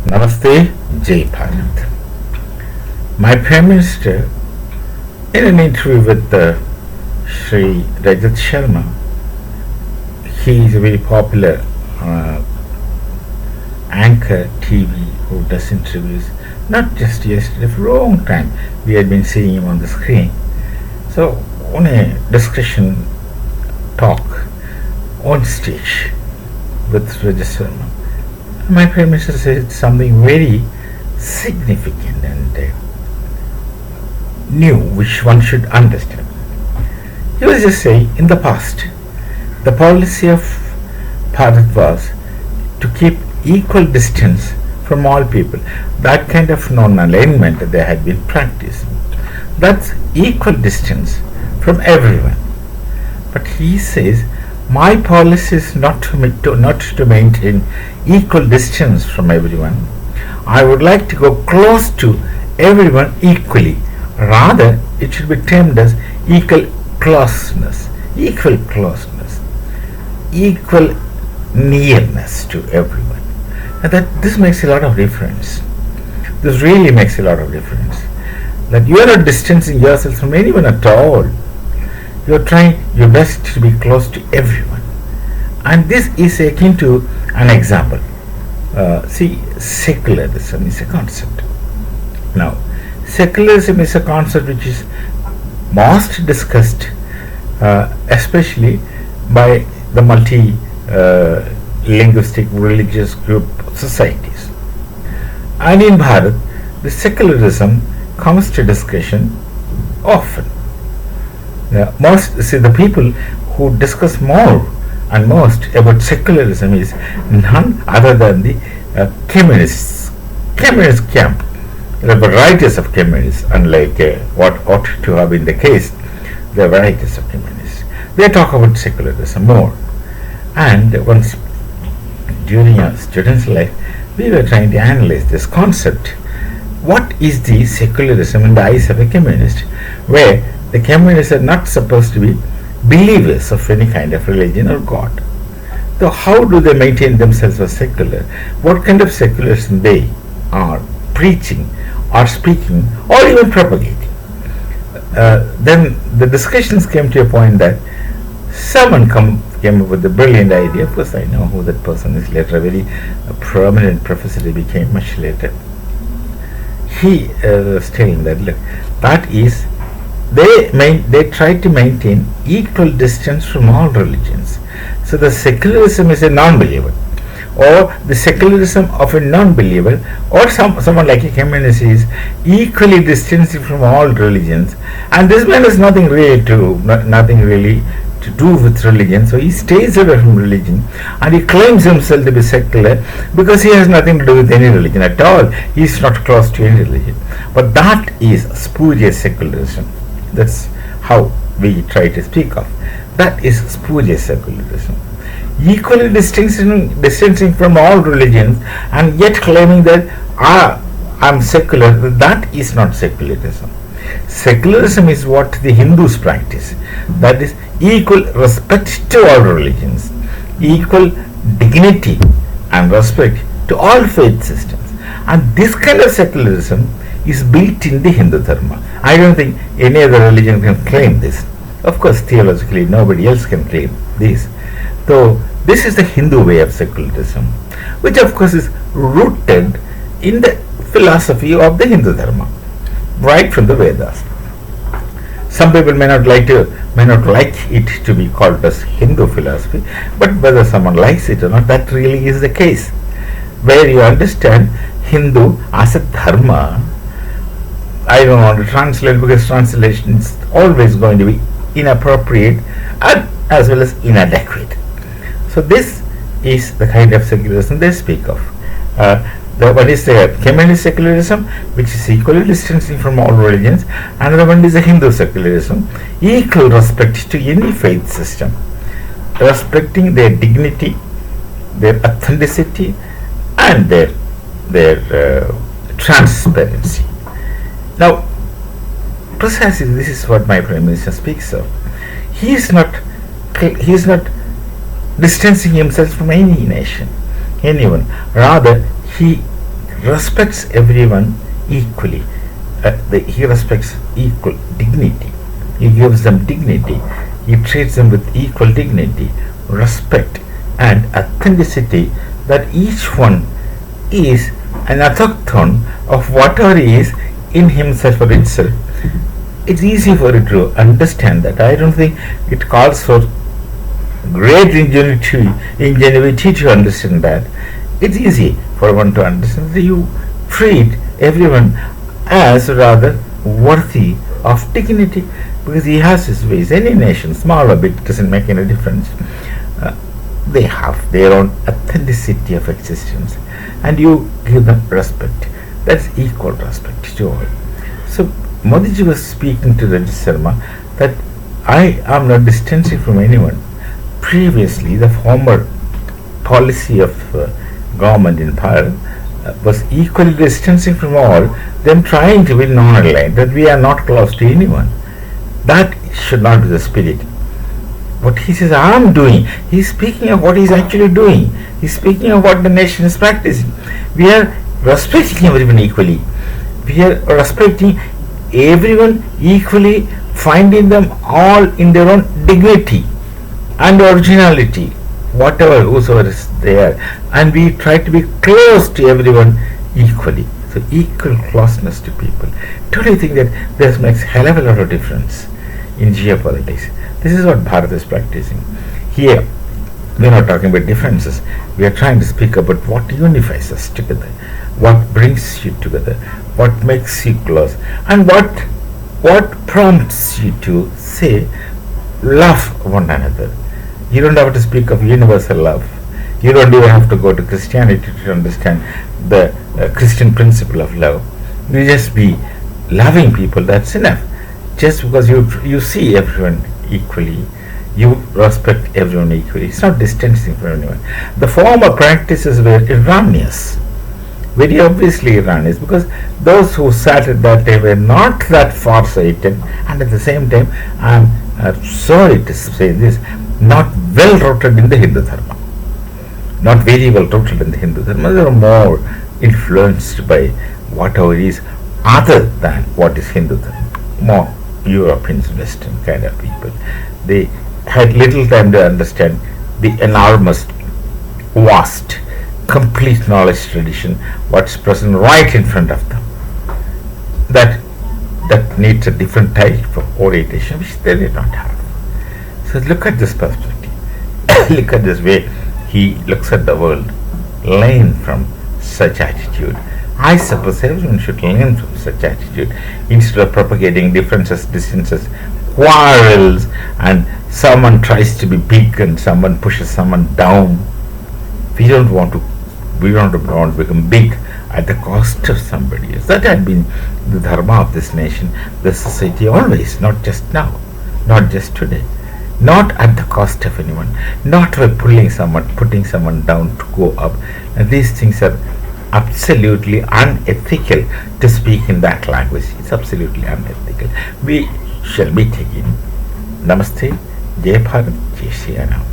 Namaste, Jai Bharat. My Prime Minister, in an interview with Sri Rajat Sharma, he is a very popular anchor TV who does interviews, not just yesterday, for a long time. We had been seeing him on the screen. So, on a discussion talk on stage with Rajat Sharma, my Prime Minister said something very significant and new, which one should understand. He was just saying, in the past, the policy of Bharat was to keep equal distance from all people. That kind of non-alignment they had been practicing. That's equal distance from everyone. But he says, my policy is not to maintain equal distance from everyone. I would like to go close to everyone equally. Rather, it should be termed as equal closeness, equal nearness to everyone. And that this makes a lot of difference. This really makes a lot of difference. That you are not distancing yourself from anyone at all. You are trying your best to be close to everyone. And this is akin to an example. See, secularism is a concept. Now, secularism is a concept which is most discussed, especially by the multi-linguistic religious group societies. And in Bharat, the secularism comes to discussion often. The people who discuss more and most about secularism is none other than the communist camp. There are varieties of communists, unlike what ought to have been the case. There are varieties of communists. They talk about secularism more. And once during our students' life, we were trying to analyze this concept. What is the secularism in the eyes of a communist, where the communists are not supposed to be believers of any kind of religion or God? So how do they maintain themselves as secular? What kind of secularism they are preaching or speaking or even propagating? Then the discussions came to a point that someone came up with a brilliant idea. Of course, I know who that person is later, a very prominent professor he became much later. He was telling that, look, that is, they try to maintain equal distance from all religions. So the secularism is a non-believer, or the secularism of a non-believer, or someone like a communist is equally distancing from all religions, and this man has nothing really to do with religion, so he stays away from religion, and he claims himself to be secular because he has nothing to do with any religion at all. He is not close to any religion. But that is spurious secularism. That's how we try to speak of. That is spurious secularism. Equally distancing from all religions and yet claiming that I'm secular, that is not secularism. Secularism is what the Hindus practice. That is equal respect to all religions, equal dignity and respect to all faith systems. And this kind of secularism is built in the Hindu Dharma. I don't think any other religion can claim this. Of course, theologically, nobody else can claim this. So, this is the Hindu way of secularism, which of course is rooted in the philosophy of the Hindu Dharma, right from the Vedas. Some people may not like it to be called as Hindu philosophy, but whether someone likes it or not, that really is the case. Where you understand Hindu as a dharma, I don't want to translate because translation is always going to be inappropriate and as well as inadequate. So this is the kind of secularism they speak of. One is the communist secularism, which is equally distancing from all religions. Another one is the Hindu secularism, equal respect to any faith system, respecting their dignity, their authenticity, and their transparency. Now, precisely this is what my Prime Minister speaks of. He is not distancing himself from any nation, anyone. Rather, he respects everyone equally. He respects equal dignity. He gives them dignity. He treats them with equal dignity, respect, and authenticity, that each one is an autochthon of whatever is in himself or itself. It's easy for you to understand that. I don't think it calls for great ingenuity to understand that. It's easy for one to understand that you treat everyone as rather worthy of dignity, because he has his ways. Any nation, small or big, doesn't make any difference. They have their own authenticity of existence, and you give them respect. That's equal respect to all. So Modiji was speaking to Ranjit Sharma that I am not distancing from anyone. Previously, the former policy of government in power was equally distancing from all, them trying to be non-aligned, that we are not close to anyone. That should not be the spirit. What he says, I am doing, he's speaking of what he's actually doing. He's speaking of what the nation is practicing. We are respecting everyone equally. We are respecting everyone equally, finding them all in their own dignity and originality, whatever, whosoever is there, and we try to be close to everyone equally. So equal closeness to people. Don't you think that this makes hell of a lot of difference in geopolitics? This is what Bharat is practicing. Here, we are not talking about differences. We are trying to speak about what unifies us together, what brings you together, what makes you close, and what prompts you to say, love one another. You don't have to speak of universal love. You don't even have to go to Christianity to understand the Christian principle of love. You just be loving people, that's enough. Just because you see everyone equally, you respect everyone equally. It's not distancing from anyone. The former practices were erroneous, very obviously erroneous, because those who sat at that time were not that far-sighted, and at the same time, I'm sorry to say this, not well rooted in the Hindu Dharma. Not very well rooted in the Hindu Dharma. They are more influenced by whatever is other than what is Hindu Dharma. More Europeans, Western kind of people. They had little time to understand the enormous, vast, complete knowledge tradition, what's present right in front of them. That needs a different type of orientation, which they did not have. So look at this perspective. Look at this way he looks at the world. Learn from such attitude. I suppose everyone should learn from such attitude instead of propagating differences, distances, quarrels, and someone tries to be big and someone pushes someone down. We don't want to become big at the cost of somebody else. That had been the dharma of this nation, the society always, not just now, not just today. Not at the cost of anyone, not by putting someone down to go up. And these things are absolutely unethical to speak in that language. It's absolutely unethical. We shall be taking Namaste, Jai Bharat, Jai Shri Ram.